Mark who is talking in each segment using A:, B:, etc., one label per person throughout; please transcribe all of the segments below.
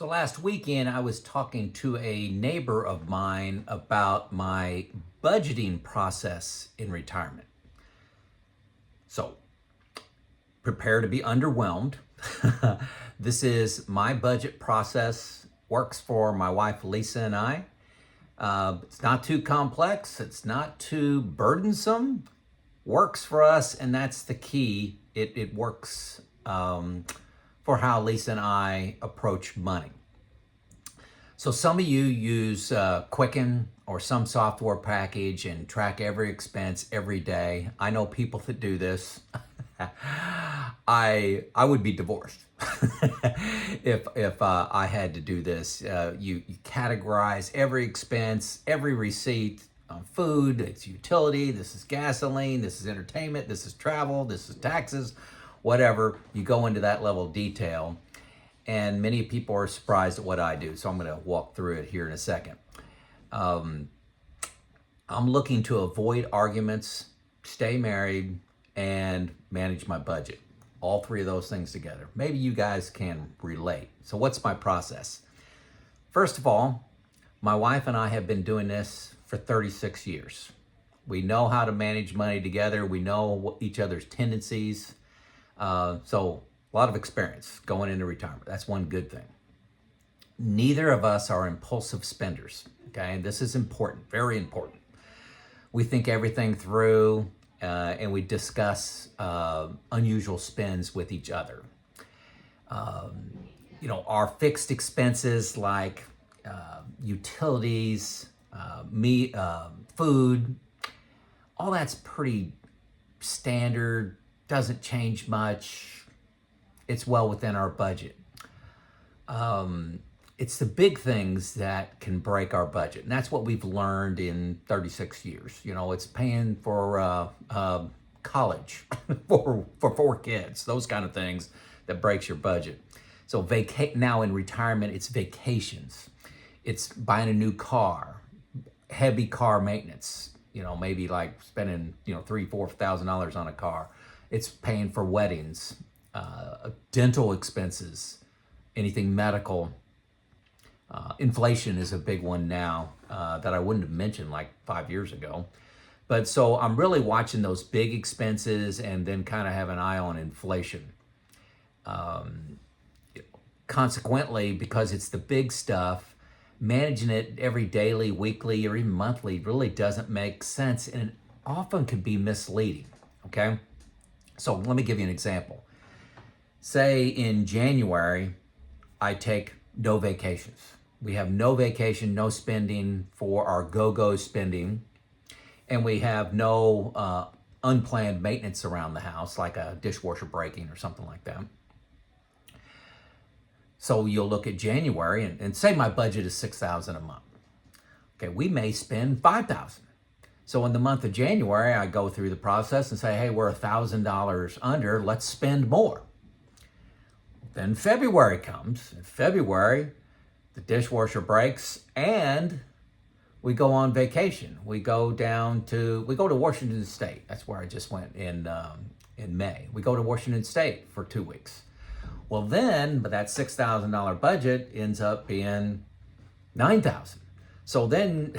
A: So last weekend, I was talking to a neighbor of mine about my budgeting process in retirement. So prepare to be underwhelmed. This is my budget process, works for my wife Lisa and I. It's not too complex, it's not too burdensome, works for us, and that's the key. It works for how Lisa and I approach money. So some of you use Quicken or some software package and track every expense every day. I know people that do this. I would be divorced if I had to do this. You categorize every expense, every receipt on food, it's utility, this is gasoline, this is entertainment, this is travel, this is taxes, whatever. You go into that level of detail. And many people are surprised at what I do. So I'm going to walk through it here in a second. I'm looking to avoid arguments, stay married, and manage my budget. All three of those things together. Maybe you guys can relate. So what's my process? First of all, my wife and I have been doing this for 36 years. We know how to manage money together. We know each other's tendencies. So a lot of experience going into retirement. That's one good thing. Neither of us are impulsive spenders. Okay, this is important, very important. We think everything through and we discuss unusual spends with each other. Our fixed expenses like utilities, meat, food, all that's pretty standard, doesn't change much. It's well within our budget. It's the big things that can break our budget. And that's what we've learned in 36 years. It's paying for college for 4 kids, those kind of things that breaks your budget. So now in retirement, it's vacations. It's buying a new car, heavy car maintenance, maybe like spending, $3,000-$4,000 on a car. It's paying for weddings, dental expenses, anything medical. Inflation is a big one now that I wouldn't have mentioned like 5 years ago. But so I'm really watching those big expenses and then kind of have an eye on inflation. Consequently, because it's the big stuff, managing it every daily, weekly, or even monthly really doesn't make sense, and it often can be misleading, okay? So let me give you an example. Say in January, I take no vacations. We have no vacation, no spending for our go-go spending, and we have no unplanned maintenance around the house, like a dishwasher breaking or something like that. So you'll look at January and say my budget is $6,000 a month. Okay, we may spend $5,000. So in the month of January, I go through the process and say, hey, we're $1,000 under, let's spend more. Then February comes. In February, the dishwasher breaks and we go on vacation. We go to Washington State. That's where I just went in May. We go to Washington State for 2 weeks. Well then, but that $6,000 budget ends up being $9,000. So then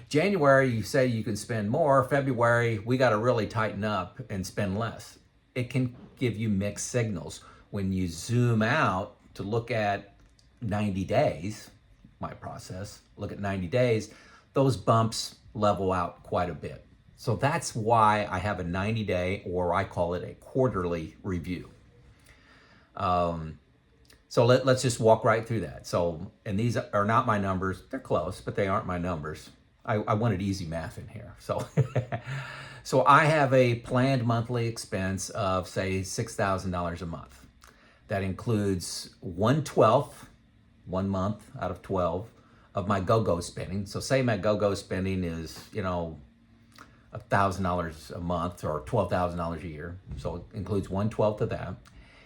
A: January, you say you can spend more. February, we got to really tighten up and spend less. It can give you mixed signals. When you zoom out to look at 90 days, my process, look at 90 days, those bumps level out quite a bit. So that's why I have a 90-day, or I call it a quarterly review. So let's just walk right through that. So, and these are not my numbers. They're close, but they aren't my numbers. I wanted easy math in here. So, so I have a planned monthly expense of, say, $6,000 a month. That includes 1/12, 1 month out of 12, of my go-go spending. So say my go-go spending is, $1,000 a month or $12,000 a year. So it includes 1/12 of that.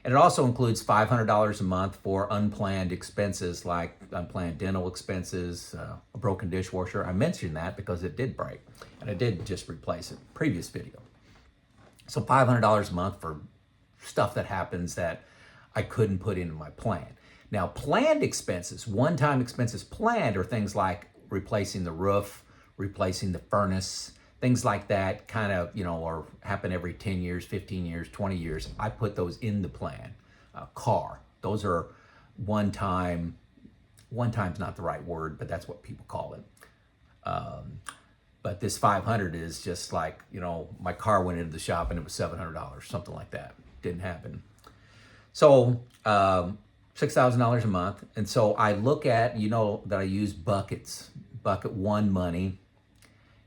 A: And it also includes $500 a month for unplanned expenses like unplanned dental expenses, a broken dishwasher. I mentioned that because it did break and I did just replace it, previous video. So $500 a month for stuff that happens that I couldn't put into my plan. Now, planned expenses, one-time expenses planned, are things like replacing the roof, replacing the furnace, things like that, kind of, or happen every 10 years, 15 years, 20 years. I put those in the plan. Car, those are one-time. One-time's not the right word, but that's what people call it. But this 500 is just like, my car went into the shop and it was $700, something like that. Didn't happen. So $6,000 a month. And so I look at, that I use buckets. Bucket one money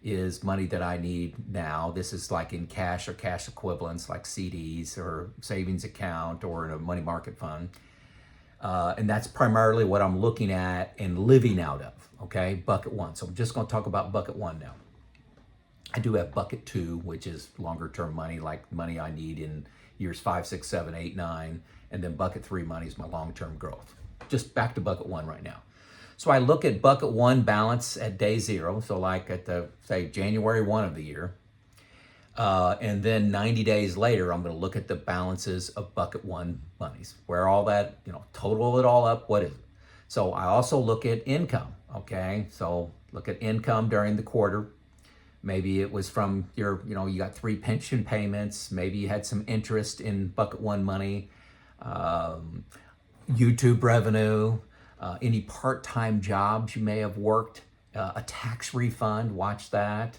A: is money that I need now. This is like in cash or cash equivalents, like CDs or savings account or in a money market fund. And that's primarily what I'm looking at and living out of, okay? Bucket one. So I'm just going to talk about bucket one now. I do have bucket two, which is longer term money, like money I need in years 5, 6, 7, 8, 9. And then bucket three money is my long-term growth. Just back to bucket one right now. So I look at bucket one balance at day zero. So like at say January 1 of the year. And then 90 days later, I'm going to look at the balances of bucket one monies, where all that, total it all up. What is it? So I also look at income. Okay. So look at income during the quarter. Maybe it was from your, you got 3 pension payments. Maybe you had some interest in bucket one money, YouTube revenue, any part-time jobs you may have worked, a tax refund, watch that.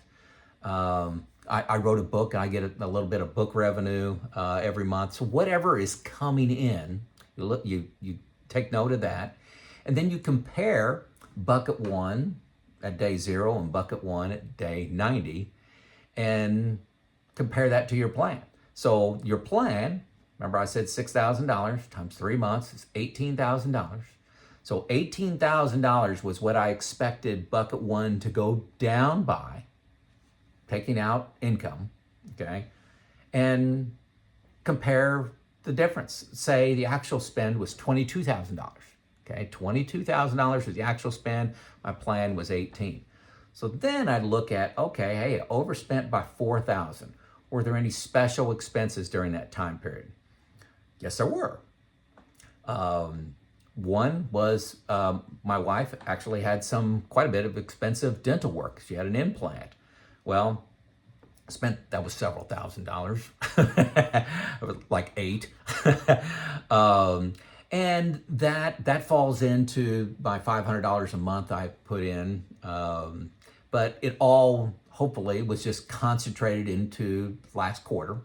A: I wrote a book and I get a little bit of book revenue every month. So whatever is coming in, you take note of that. And then you compare bucket one at day zero and bucket one at day 90 and compare that to your plan. So your plan, remember I said $6,000 times 3 months is $18,000. So $18,000 was what I expected bucket one to go down by, taking out income, okay? And compare the difference. Say the actual spend was $22,000, okay? $22,000 was the actual spend. My plan was 18. So then I'd look at, okay, hey, overspent by 4,000. Were there any special expenses during that time period? Yes, there were. One was my wife actually had quite a bit of expensive dental work. She had an implant. Well, that was several $1,000s, like 8. And that falls into my $500 a month I put in. But it all hopefully was just concentrated into last quarter.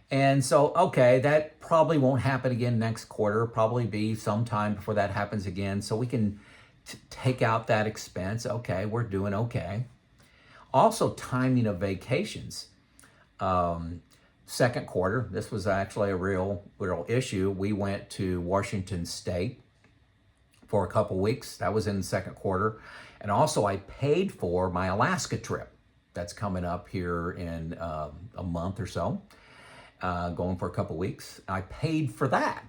A: And so, okay, that probably won't happen again next quarter, probably be sometime before that happens again. So we can take out that expense. Okay, we're doing okay. Also, timing of vacations. Second quarter, this was actually a real issue. We went to Washington State for a couple weeks. That was in the second quarter. And also I paid for my Alaska trip. That's coming up here in a month or so, going for a couple weeks. I paid for that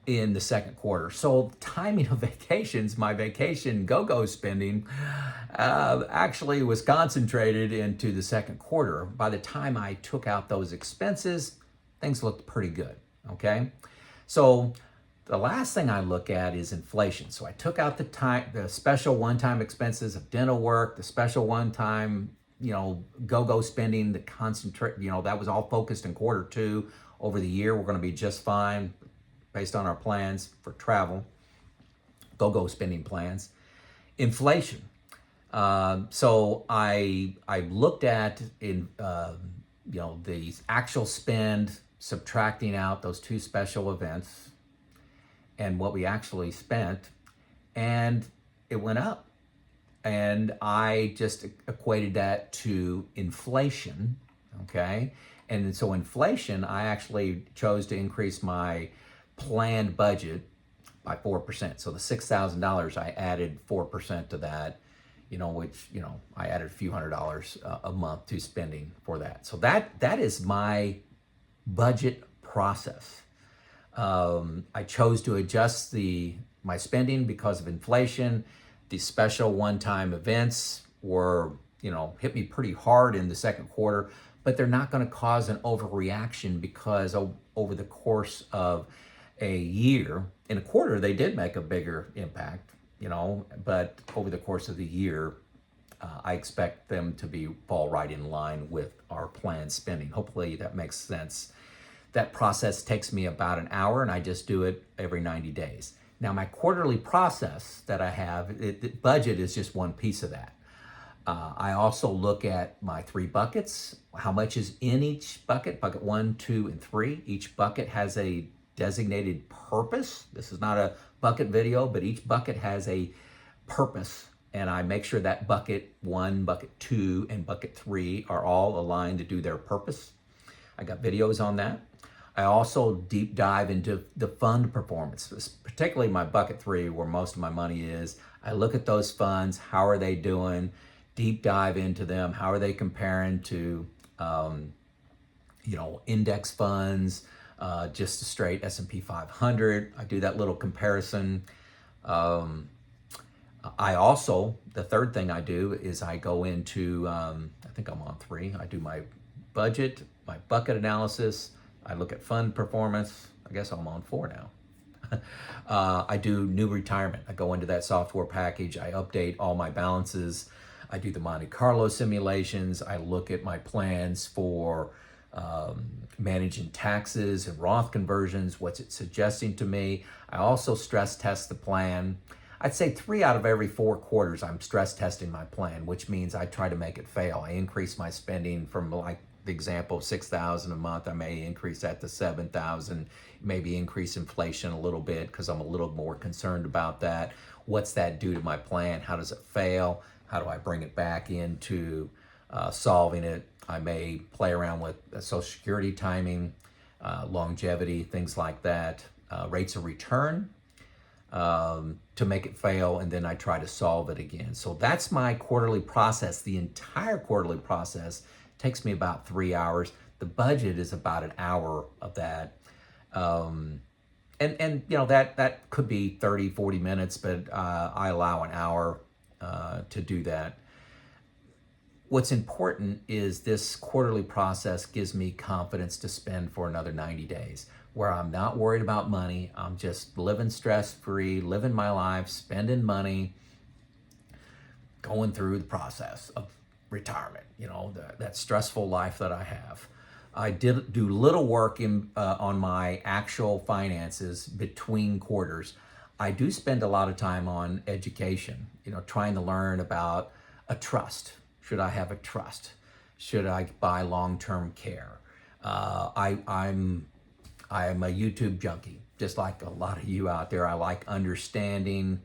A: in the second quarter. So timing of vacations, my vacation go-go spending actually was concentrated into the second quarter. By the time I took out those expenses, things looked pretty good, okay? So the last thing I look at is inflation. So I took out the special one-time expenses of dental work, the special one-time, go-go spending, the concentrate, that was all focused in quarter two. Over the year, we're going to be just fine based on our plans for travel, go-go spending plans. Inflation. So I looked at the actual spend, subtracting out those 2 special events and what we actually spent, and it went up. And I just equated that to inflation, okay? And so inflation, I actually chose to increase my planned budget by 4%. So the $6,000, I added 4% to that, which, I added a few $100s a month to spending for that. So that is my budget process. I chose to adjust my spending because of inflation. The special one-time events were, hit me pretty hard in the second quarter, but they're not going to cause an overreaction because over the course of a year. In a quarter, they did make a bigger impact, but over the course of the year, I expect them to fall right in line with our planned spending. Hopefully that makes sense. That process takes me about an hour, and I just do it every 90 days. Now, my quarterly process that I have, the budget is just one piece of that. I also look at my 3 buckets, how much is in each bucket, bucket 1, 2, and 3. Each bucket has a designated purpose. This is not a bucket video, but each bucket has a purpose, and I make sure that bucket 1, bucket 2, and bucket 3 are all aligned to do their purpose. I got videos on that. I also deep dive into the fund performance, particularly my bucket 3, where most of my money is. I look at those funds, how are they doing, deep dive into them, how are they comparing to index funds, just a straight S&P 500. I do that little comparison. I also, the third thing I do is I go into, I think I'm on 3. I do my budget, my bucket analysis. I look at fund performance. I guess I'm on 4 now. I do new retirement. I go into that software package. I update all my balances. I do the Monte Carlo simulations. I look at my plans for managing taxes and Roth conversions. What's it suggesting to me? I also stress test the plan. I'd say 3 out of every 4 quarters, I'm stress testing my plan, which means I try to make it fail. I increase my spending from, like the example of $6,000 a month. I may increase that to $7,000, maybe increase inflation a little bit because I'm a little more concerned about that. What's that do to my plan? How does it fail? How do I bring it back into solving it? I may play around with Social Security timing, longevity, things like that, rates of return, to make it fail, and then I try to solve it again. So that's my quarterly process. The entire quarterly process takes me about 3 hours. The budget is about an hour of that. And that could be 30, 40 minutes, but I allow an hour to do that. What's important is this quarterly process gives me confidence to spend for another 90 days, where I'm not worried about money. I'm just living stress-free, living my life, spending money, going through the process of retirement, that stressful life that I have. I did do little work on my actual finances between quarters. I do spend a lot of time on education, trying to learn about a trust. Should I have a trust? Should I buy long-term care? I'm a YouTube junkie, just like a lot of you out there. I like understanding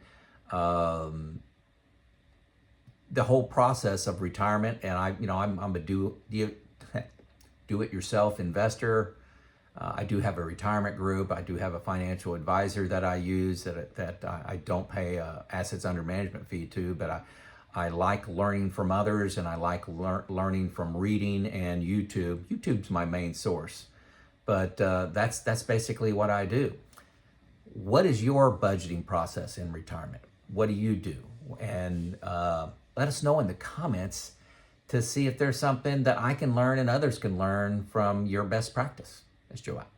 A: the whole process of retirement, and I'm a do-it-yourself investor. I do have a retirement group. I do have a financial advisor that I use that I don't pay assets under management fee to, but I like learning from others, and I like learning from reading and YouTube. YouTube's my main source, but that's basically what I do. What is your budgeting process in retirement? What do you do? And let us know in the comments to see if there's something that I can learn and others can learn from your best practice. Let's Joe out.